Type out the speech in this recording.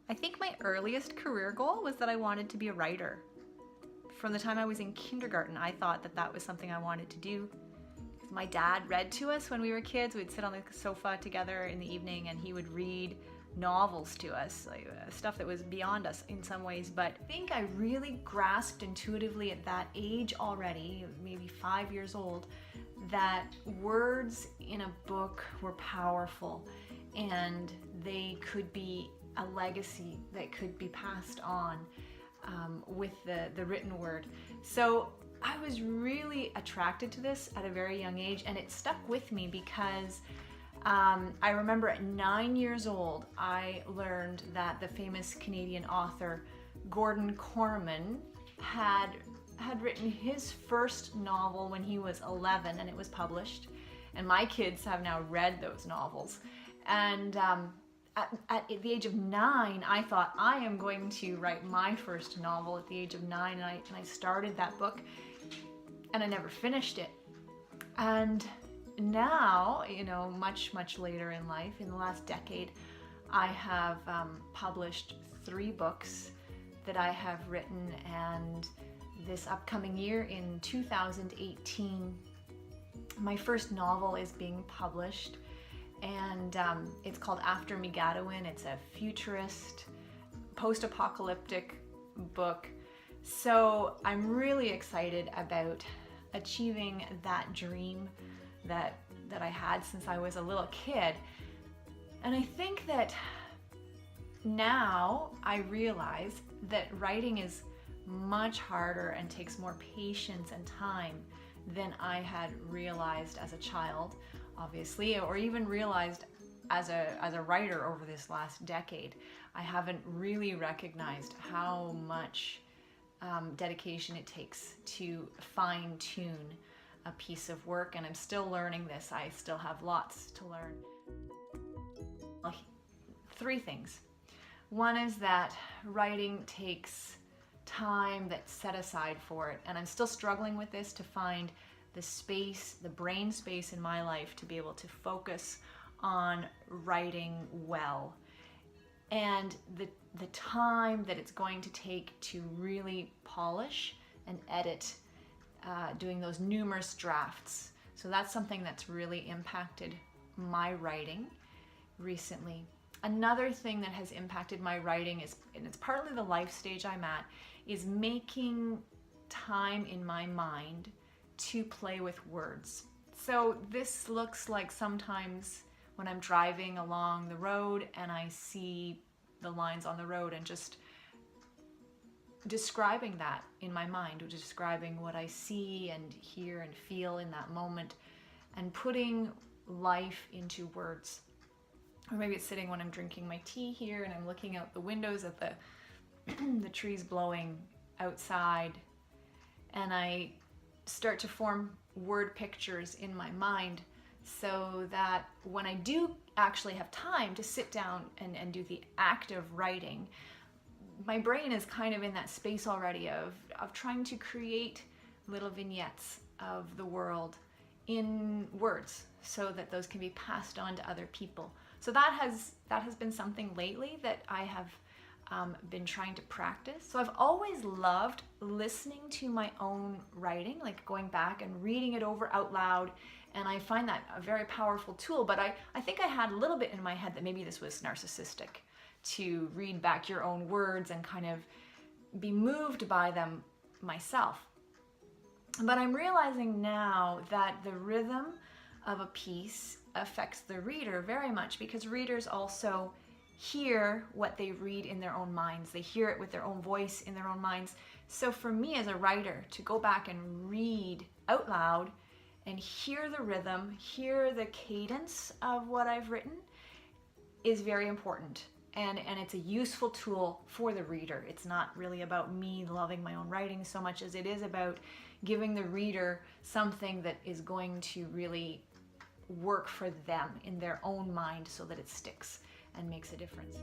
I think my earliest career goal was that I wanted to be a writer. From the time I was in kindergarten, I thought that that was something I wanted to do. My dad read to us when we were kids. We'd sit on the sofa together in the evening and he would read novels to us, like stuff that was beyond us in some ways. But I think I really grasped intuitively at that age already, maybe 5 years old, that words in a book were powerful and they could be a legacy that could be passed on with the written word. So I was really attracted to this at a very young age, and it stuck with me because I remember at 9 years old, I learned that the famous Canadian author Gordon Corman had written his first novel when he was 11, and it was published. And my kids have now read those novels. And at the age of 9, I thought I am going to write my first novel at the age of 9, and I started that book, and I never finished it. And now, you know, much later in life, in the last decade, I have published 3 books that I have written, and this upcoming year in 2018, my first novel is being published, and it's called After Me Gadwin. It's a futurist, post-apocalyptic book. So I'm really excited about achieving that dream that I had since I was a little kid. And I think that now I realize that writing is much harder and takes more patience and time than I had realized as a child, obviously, or even realized as a writer over this last decade. I haven't really recognized how much dedication it takes to fine-tune a piece of work, and I'm still learning this. I still have lots to learn. 3 things. One is that writing takes time that's set aside for it, and I'm still struggling with this, to find the space, the brain space in my life to be able to focus on writing well, and the time that it's going to take to really polish and edit, doing those numerous drafts. So that's something that's really impacted my writing recently. Another thing that has impacted my writing is, and it's partly the life stage I'm at, is making time in my mind to play with words. So this looks like sometimes when I'm driving along the road and I see the lines on the road and just describing that in my mind, or describing what I see and hear and feel in that moment, and putting life into words. Or maybe it's sitting when I'm drinking my tea here and I'm looking out the windows at the trees blowing outside, and I start to form word pictures in my mind, so that when I do actually have time to sit down and do the act of writing, my brain is kind of in that space already of trying to create little vignettes of the world in words, so that those can be passed on to other people. So that has been something lately that I have been trying to practice. So I've always loved listening to my own writing, like going back and reading it over out loud, and I find that a very powerful tool. But I think I had a little bit in my head that maybe this was narcissistic, to read back your own words and kind of be moved by them myself. But I'm realizing now that the rhythm of a piece affects the reader very much, because readers also hear what they read in their own minds. They hear it with their own voice in their own minds. So for me as a writer, to go back and read out loud and hear the rhythm, hear the cadence of what I've written, is very important. And it's a useful tool for the reader. It's not really about me loving my own writing so much as it is about giving the reader something that is going to really work for them in their own mind, so that it sticks and makes a difference.